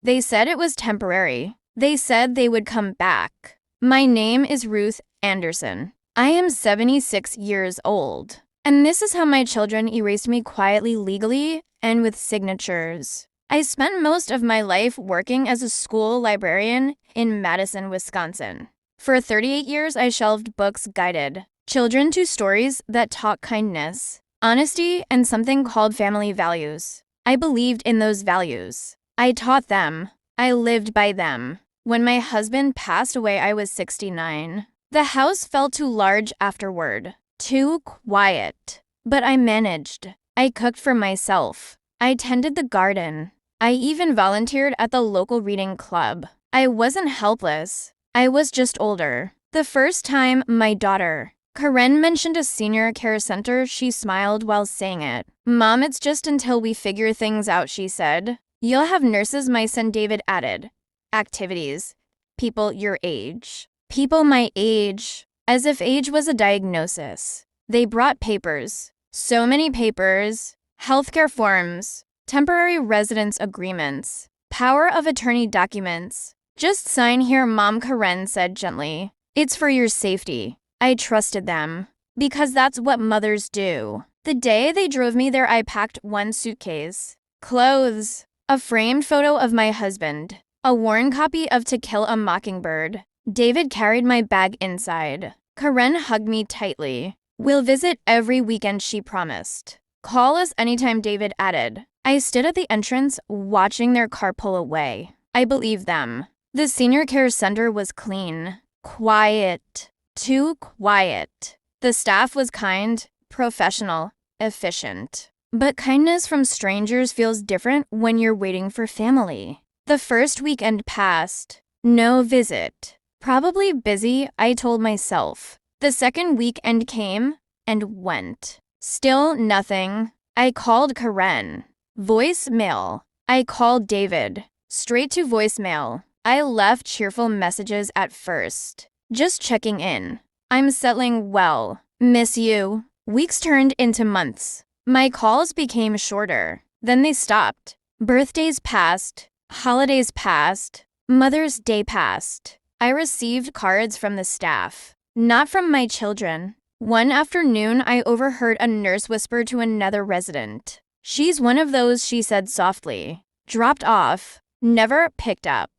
They said it was temporary. They said they would come back. My name is Ruth Anderson. I am 76 years old. And this is how my children erased me quietly, legally, and with signatures. I spent most of my life working as a school librarian in Madison, Wisconsin. For 38 years, I shelved books guided children to stories that taught kindness, honesty, and something called family values. I believed in those values. I taught them. I lived by them. When my husband passed away, I was 69. The house felt too large afterward, too quiet. But I managed. I cooked for myself. I tended the garden. I even volunteered at the local reading club. I wasn't helpless. I was just older. The first time my daughter, Karen, mentioned a senior care center, she smiled while saying it. "Mom, it's just until we figure things out," she said. "You'll have nurses," my son David added. "Activities. People your age." People my age. As if age was a diagnosis. They brought papers. So many papers. Healthcare forms. Temporary residence agreements. Power of attorney documents. "Just sign here," Mom Karen said gently. "It's for your safety." I trusted them. Because that's what mothers do. The day they drove me there, I packed one suitcase. Clothes. A framed photo of my husband. A worn copy of To Kill a Mockingbird. David carried my bag inside. Karen hugged me tightly. "We'll visit every weekend," she promised. "Call us anytime," David added. I stood at the entrance, watching their car pull away. I believed them. The senior care center was clean. Quiet. Too quiet. The staff was kind, professional, efficient. But kindness from strangers feels different when you're waiting for family. The first weekend passed. No visit. Probably busy, I told myself. The second weekend came and went. Still nothing. I called Karen. Voicemail. I called David. Straight to voicemail. I left cheerful messages at first. Just checking in. "I'm settling well. Miss you." Weeks turned into months. My calls became shorter. Then they stopped. Birthdays passed. Holidays passed. Mother's Day passed. I received cards from the staff. Not from my children. One afternoon, I overheard a nurse whisper to another resident. "She's one of those," she said softly. "Dropped off. Never picked up."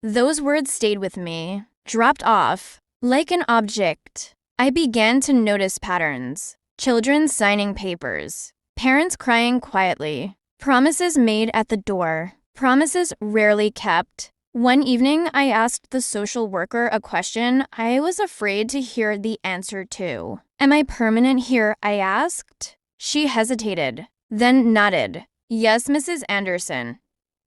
Those words stayed with me. Dropped off. Like an object. I began to notice patterns. Children signing papers. Parents crying quietly. Promises made at the door. Promises rarely kept. One evening, I asked the social worker a question I was afraid to hear the answer to. "Am I permanent here?" I asked. She hesitated, then nodded. "Yes, Mrs. Anderson.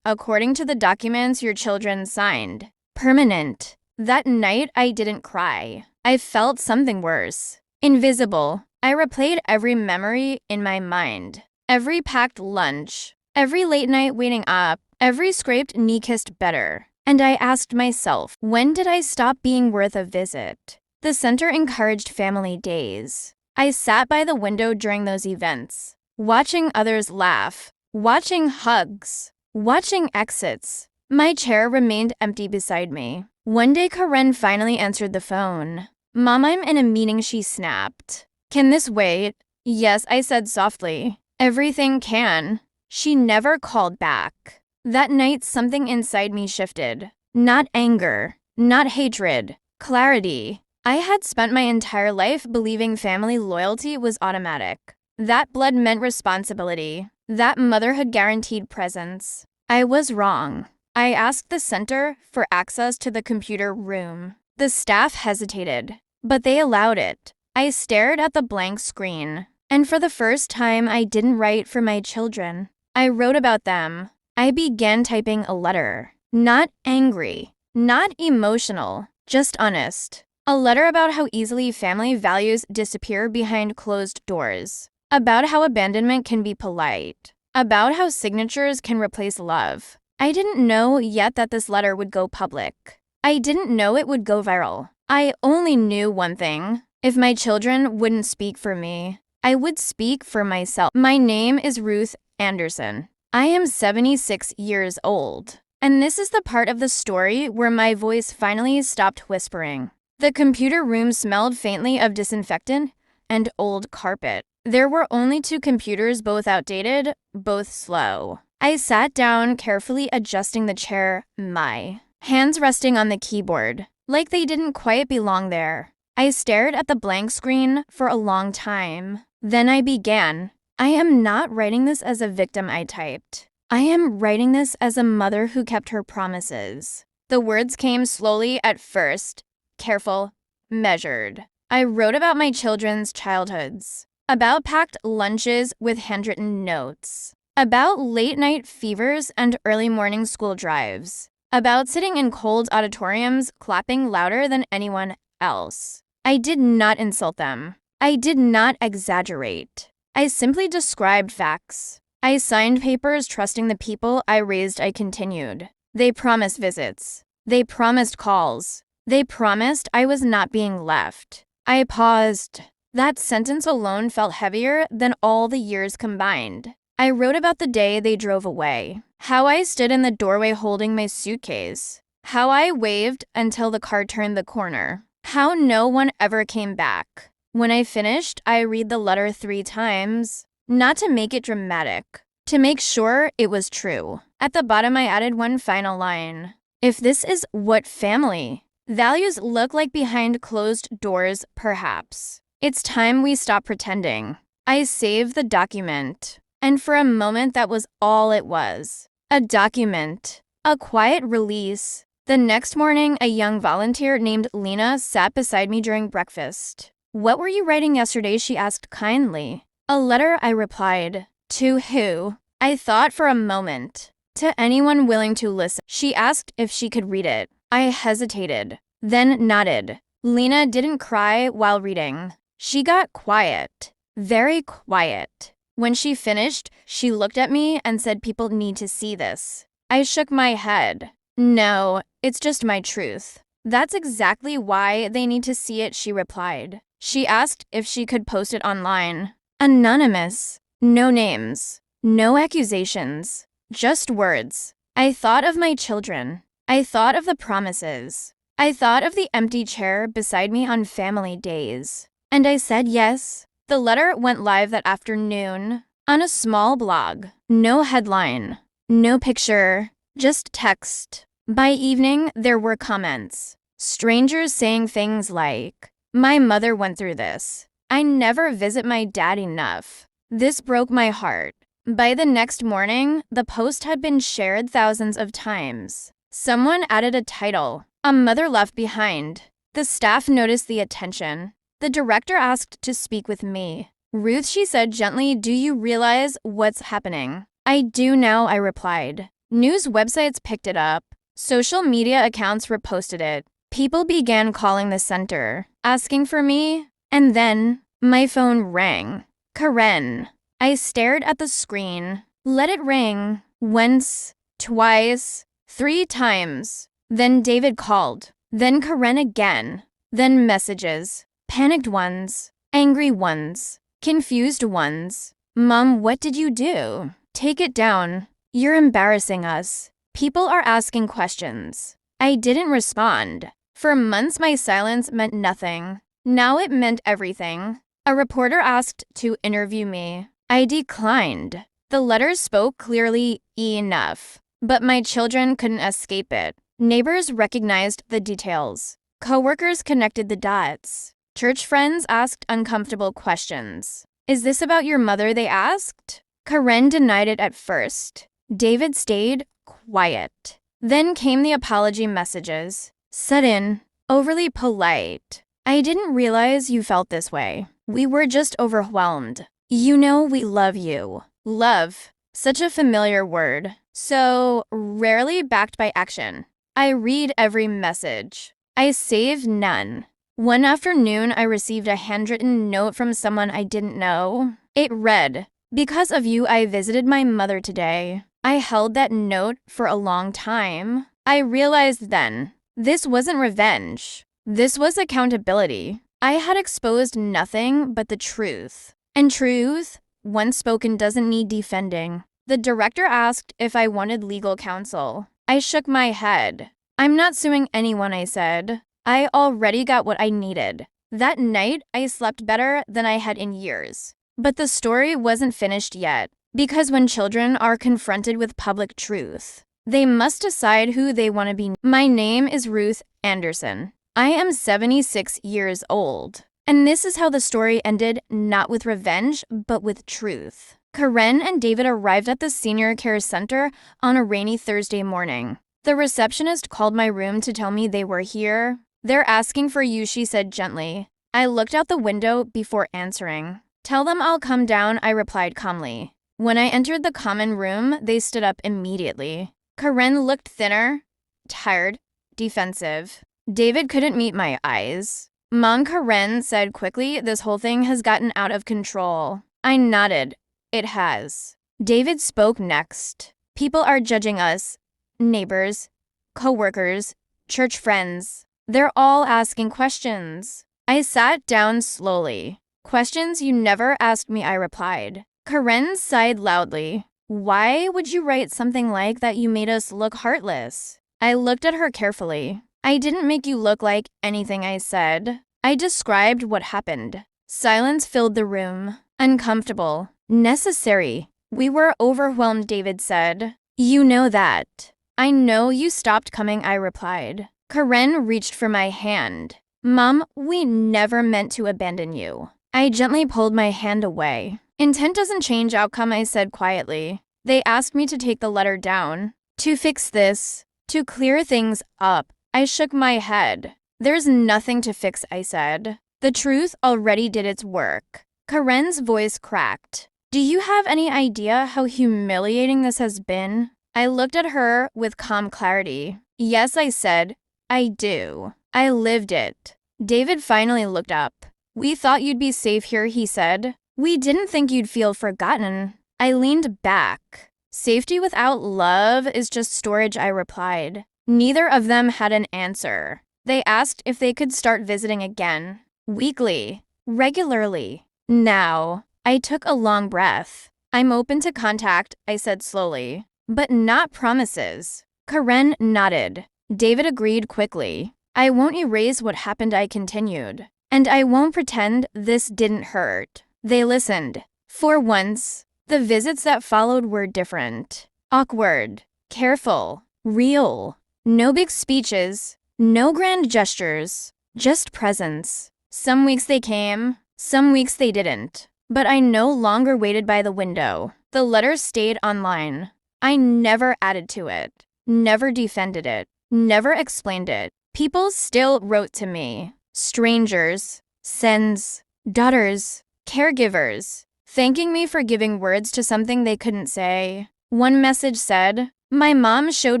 According to the documents your children signed. Permanent." That night, I didn't cry. I felt something worse. Invisible. I replayed every memory in my mind. Every packed lunch. Every late night waiting up. Every scraped knee kissed better. And I asked myself, when did I stop being worth a visit? The center encouraged family days. I sat by the window during those events, watching others laugh, watching hugs, watching exits. My chair remained empty beside me. One day, Karen finally answered the phone. "Mom, I'm in a meeting," she snapped. "Can this wait?" "Yes," I said softly. "Everything can." She never called back. That night, something inside me shifted. Not anger, not hatred, clarity. I had spent my entire life believing family loyalty was automatic. That blood meant responsibility. That motherhood guaranteed presence. I was wrong. I asked the center for access to the computer room. The staff hesitated, but they allowed it. I stared at the blank screen, and for the first time, I didn't write for my children. I wrote about them. I began typing a letter. Not angry, not emotional, just honest. A letter about how easily family values disappear behind closed doors. About how abandonment can be polite. About how signatures can replace love. I didn't know yet that this letter would go public. I didn't know it would go viral. I only knew one thing. If my children wouldn't speak for me, I would speak for myself. My name is Ruth Anderson. I am 76 years old. And this is the part of the story where my voice finally stopped whispering. The computer room smelled faintly of disinfectant and old carpet. There were only 2 computers, both outdated, both slow. I sat down, carefully adjusting the chair, my hands resting on the keyboard, like they didn't quite belong there. I stared at the blank screen for a long time. Then I began. I am not writing this as a victim, I typed. I am writing this as a mother who kept her promises. The words came slowly at first, careful, measured. I wrote about my children's childhoods, about packed lunches with handwritten notes, about late-night fevers and early morning school drives, about sitting in cold auditoriums clapping louder than anyone else. I did not insult them. I did not exaggerate. I simply described facts. I signed papers trusting the people I raised. I continued. They promised visits. They promised calls. They promised I was not being left. I paused. That sentence alone felt heavier than all the years combined. I wrote about the day they drove away, how I stood in the doorway holding my suitcase, how I waved until the car turned the corner, how no one ever came back. When I finished, I read the letter 3 times, not to make it dramatic, to make sure it was true. At the bottom, I added one final line. If this is what family values look like behind closed doors, perhaps it's time we stop pretending. I saved the document. And for a moment, that was all it was. A document. A quiet release. The next morning, a young volunteer named Lena sat beside me during breakfast. What were you writing yesterday? She asked kindly. A letter, I replied. To who? I thought for a moment. To anyone willing to listen. She asked if she could read it. I hesitated, then nodded. Lena didn't cry while reading. She got quiet. Very quiet. When she finished, she looked at me and said, people need to see this. I shook my head. No, it's just my truth. That's exactly why they need to see it, she replied. She asked if she could post it online. Anonymous. No names. No accusations. Just words. I thought of my children. I thought of the promises. I thought of the empty chair beside me on family days. And I said yes. The letter went live that afternoon on a small blog. No headline, no picture, just text. By evening, there were comments. Strangers saying things like, my mother went through this. I never visit my dad enough. This broke my heart. By the next morning, the post had been shared thousands of times. Someone added a title, A Mother Left Behind. The staff noticed the attention. The director asked to speak with me. Ruth, she said gently, do you realize what's happening? I do now, I replied. News websites picked it up. Social media accounts reposted it. People began calling the center, asking for me, and then my phone rang. Karen. I stared at the screen. Let it ring. Once, twice, 3 times. Then David called. Then Karen again. Then messages. Panicked ones, angry ones, confused ones. Mom, what did you do? Take it down. You're embarrassing us. People are asking questions. I didn't respond. For months, my silence meant nothing. Now it meant everything. A reporter asked to interview me. I declined. The letters spoke clearly enough, but my children couldn't escape it. Neighbors recognized the details. Coworkers connected the dots. Church friends asked uncomfortable questions. Is this about your mother? They asked. Karen denied it at first. David stayed quiet. Then came the apology messages. Sudden, overly polite. I didn't realize you felt this way. We were just overwhelmed. You know we love you. Love. Such a familiar word. So rarely backed by action. I read every message. I save none. One afternoon, I received a handwritten note from someone I didn't know. It read, because of you, I visited my mother today. I held that note for a long time. I realized then, this wasn't revenge. This was accountability. I had exposed nothing but the truth. And truth, once spoken, doesn't need defending. The director asked if I wanted legal counsel. I shook my head. I'm not suing anyone, I said. I already got what I needed. That night, I slept better than I had in years. But the story wasn't finished yet, because when children are confronted with public truth, they must decide who they want to be. My name is Ruth Anderson. I am 76 years old. And this is how the story ended, not with revenge, but with truth. Karen and David arrived at the senior care center on a rainy Thursday morning. The receptionist called my room to tell me they were here. They're asking for you, she said gently. I looked out the window before answering. Tell them I'll come down, I replied calmly. When I entered the common room, they stood up immediately. Karen looked thinner, tired, defensive. David couldn't meet my eyes. Mom, Karen said quickly, this whole thing has gotten out of control. I nodded. It has. David spoke next. People are judging us. Neighbors, co-workers, church friends. They're all asking questions. I sat down slowly. Questions you never asked me, I replied. Karen sighed loudly. Why would you write something like that? You made us look heartless? I looked at her carefully. I didn't make you look like anything, I said. I described what happened. Silence filled the room. Uncomfortable. Necessary. We were overwhelmed, David said. You know that. I know you stopped coming, I replied. Karen reached for my hand. Mom, we never meant to abandon you. I gently pulled my hand away. Intent doesn't change outcome, I said quietly. They asked me to take the letter down. To fix this. To clear things up. I shook my head. There's nothing to fix, I said. The truth already did its work. Karen's voice cracked. Do you have any idea how humiliating this has been? I looked at her with calm clarity. Yes, I said. I do. I lived it. David finally looked up. We thought you'd be safe here, he said. We didn't think you'd feel forgotten. I leaned back. Safety without love is just storage, I replied. Neither of them had an answer. They asked if they could start visiting again. Weekly. Regularly. Now. I took a long breath. I'm open to contact, I said slowly. But not promises. Karen nodded. David agreed quickly. I won't erase what happened, I continued. And I won't pretend this didn't hurt. They listened. For once. The visits that followed were different. Awkward. Careful. Real. No big speeches. No grand gestures. Just presence. Some weeks they came. Some weeks they didn't. But I no longer waited by the window. The letter stayed online. I never added to it. Never defended it. Never explained it. People still wrote to me. Strangers. Sons. Daughters. Caregivers. Thanking me for giving words to something they couldn't say. One message said, my mom showed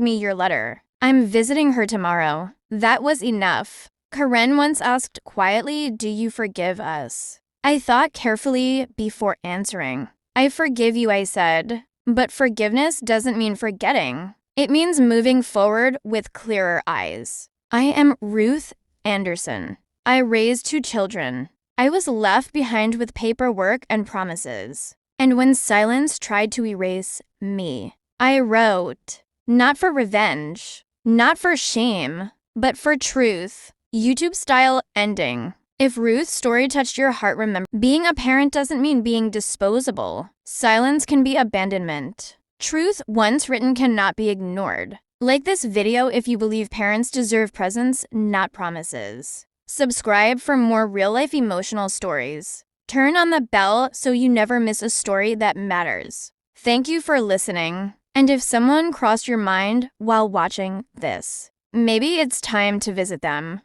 me your letter. I'm visiting her tomorrow. That was enough. Karen once asked quietly, do you forgive us? I thought carefully before answering. I forgive you, I said. But forgiveness doesn't mean forgetting. It means moving forward with clearer eyes. I am Ruth Anderson. I raised 2 children. I was left behind with paperwork and promises. And when silence tried to erase me, I wrote. Not for revenge. Not for shame. But for truth. YouTube-style ending. If Ruth's story touched your heart, remember, being a parent doesn't mean being disposable. Silence can be abandonment. Truth once written cannot be ignored. Like this video if you believe parents deserve presents, not promises. Subscribe for more real-life emotional stories. Turn on the bell so you never miss a story that matters. Thank you for listening. And if someone crossed your mind while watching this, maybe it's time to visit them.